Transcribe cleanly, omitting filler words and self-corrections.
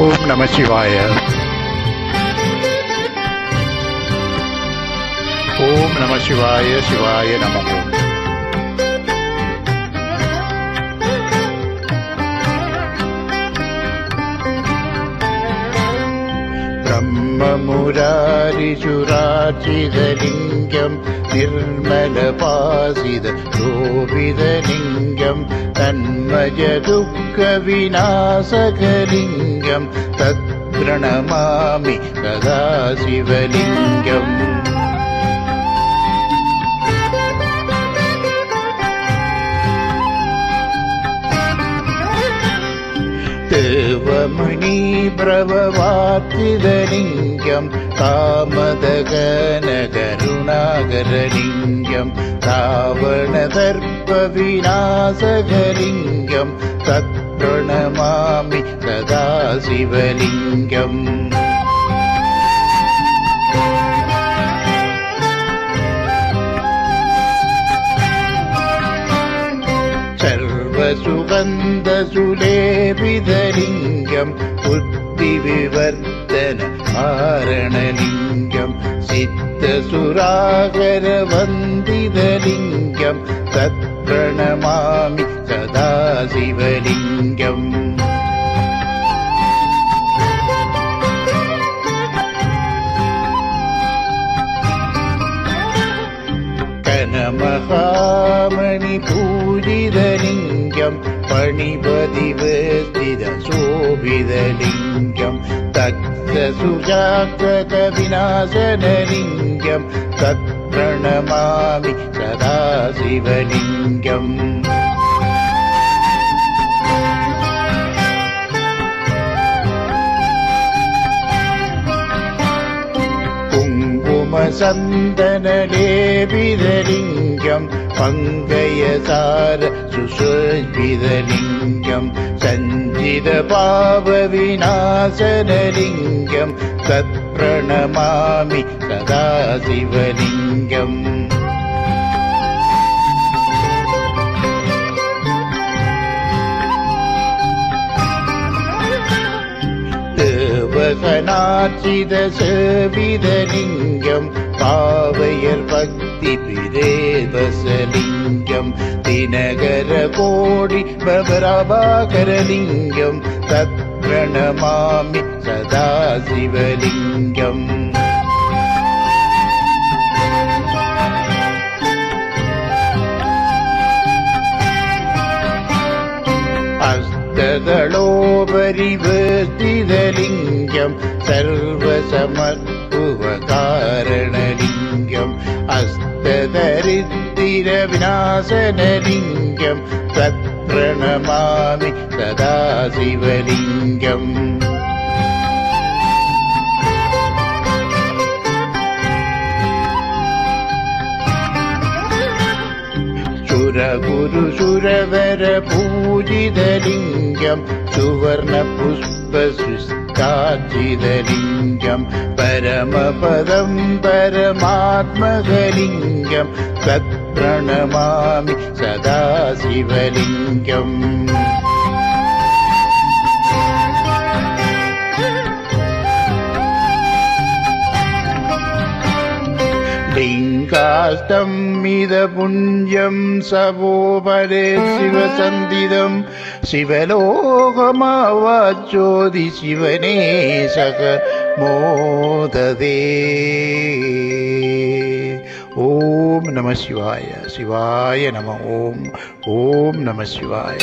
ஓம் நம சிவாய. ஓம் நம சிவாய. சிவாய நம. ब्रह्ममुरारिसुरार्चितलिङ्गं निर्मलपासितशोभितलिङ्गं तन्मयदुःखविनाशकलिङ्गं तत्प्रणमामि सदा शिवलिङ्गम्. தேவமணி பிரபவார்த்திதலிங்கம் காமதகனகருணாகரலிங்கம் ராவணதர்ப்ப விநாசகலிங்கம் தத்பிரணமாமி சதா சிவலிங்கம். सर्वसुगन्धसुलेपितलिङ्गं बुद्धिविवर्धन कारणलिङ्गं सिद्धसुरागरवन्दितलिङ्गं तत्प्रणमामि सदा शिवलिङ्गम्. कनमहामणिपूजितलिङ्गं पणिपतिवर्तितशोभितलिङ्गं तत्सुजातकविनाशनलिङ्गं तत्प्रणमामि सदा शिवलिङ्गम्. कुङ्कुमसन्दनलेपितलिङ्गं पङ्कजसार सुशोभितलिङ्गं सञ्चितपापविनाशनलिङ्गं तत्प्रणमामि सदा शिवलिङ्गम्. देवगणार्चितसेवितलिङ्गं पावयर्भक्तिपिरेवसलिङ्गं दिनकरकोटिप्रभाकरलिङ्गं तत्प्रणमामि सदा शिवलिङ्गम्. हस्तदलोपरिवर्तितलिङ्गं सर्वसमर्पुवकारणलिङ्गं हस्तदरिद्रविनाशनलिङ्गं तत्प्रणमामि सदा शिवलिङ्गम्. सुरगुरुसुरवरपूजितलिङ्गं सुवर्णपुष्पसुष्टार्चितलिङ्गं परमपदं परमात्मकलिङ्गं तत्प्रणमामि सदा शिवलिङ्गम्. लिङ्गाष्टमिदपुञ्जं सवोपरे शिवसन्दिदं शिवलोकमावाचोदि शिवने सकमोददे. ॐ नमः शिवाय. शिवाय नमः. ॐ नमः शिवाय.